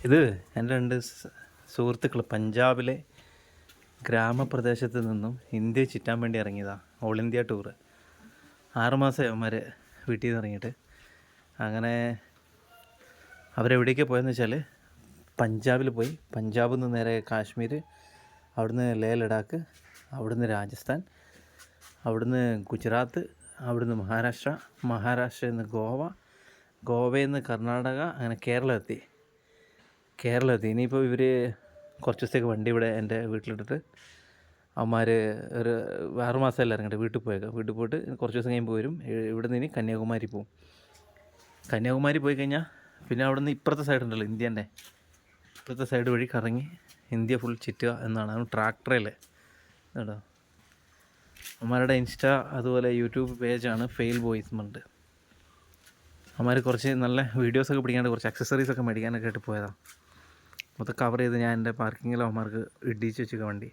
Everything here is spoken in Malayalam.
ഇത് എൻ്റെ രണ്ട് സുഹൃത്തുക്കൾ പഞ്ചാബിലെ ഗ്രാമപ്രദേശത്ത് നിന്നും ഇന്ത്യ ചുറ്റാൻ വേണ്ടി ഇറങ്ങിയതാണ്. All India tour. 6 മാസം അവന്മാർ വീട്ടിൽ നിന്ന് ഇറങ്ങിയിട്ട്. അങ്ങനെ അവരെവിടേക്ക് പോയെന്ന് വെച്ചാൽ പഞ്ചാബിൽ പോയി. പഞ്ചാബിൽ നിന്ന് നേരെ കാശ്മീർ, അവിടുന്ന് ലേ ലഡാക്ക്, അവിടുന്ന് രാജസ്ഥാൻ, അവിടുന്ന് ഗുജറാത്ത്, അവിടുന്ന് മഹാരാഷ്ട്ര, മഹാരാഷ്ട്രയിൽ നിന്ന് ഗോവ, ഗോവയിൽ നിന്ന് കർണാടക, അങ്ങനെ കേരളമെത്തി. ഇനിയിപ്പോൾ ഇവർ കുറച്ച് ദിവസത്തേക്ക് വണ്ടി ഇവിടെ എൻ്റെ വീട്ടിലിട്ടിട്ട് അവന്മാർ ഒരു 6 മാസമല്ല ഇറങ്ങിയിട്ട് വീട്ടിൽ പോയിട്ട് കുറച്ച് ദിവസം കഴിയുമ്പോൾ വരും. ഇവിടെ നിന്ന് ഇനി കന്യാകുമാരി പോകും. കന്യാകുമാരി പോയി കഴിഞ്ഞാൽ പിന്നെ അവിടെ നിന്ന് ഇപ്പുറത്തെ സൈഡ് ഉണ്ടല്ലോ, ഇന്ത്യൻ്റെ ഇപ്പുറത്തെ സൈഡ് വഴി കറങ്ങി ഇന്ത്യ ഫുൾ ചുറ്റുക എന്നാണ്. അത് ട്രാക്ടറല്ലേ കേട്ടോ. അവന്മാരുടെ ഇൻസ്റ്റാ അതുപോലെ യൂട്യൂബ് പേജാണ് ഫെയിൽ ബോയ്സ് എന്നുണ്ട്. അവന്മാർ കുറച്ച് നല്ല വീഡിയോസൊക്കെ പിടിക്കാണ്ട് കുറച്ച് അക്സസറീസൊക്കെ മേടിക്കാനൊക്കെ ആയിട്ട് പോയതാണ്. മൊത്തം കവർ ചെയ്ത് ഞാൻ എൻ്റെ പാർക്കിങ്ങിൽ അവന്മാർക്ക് ഇടിച്ച് വെച്ചേക്കുക വണ്ടി.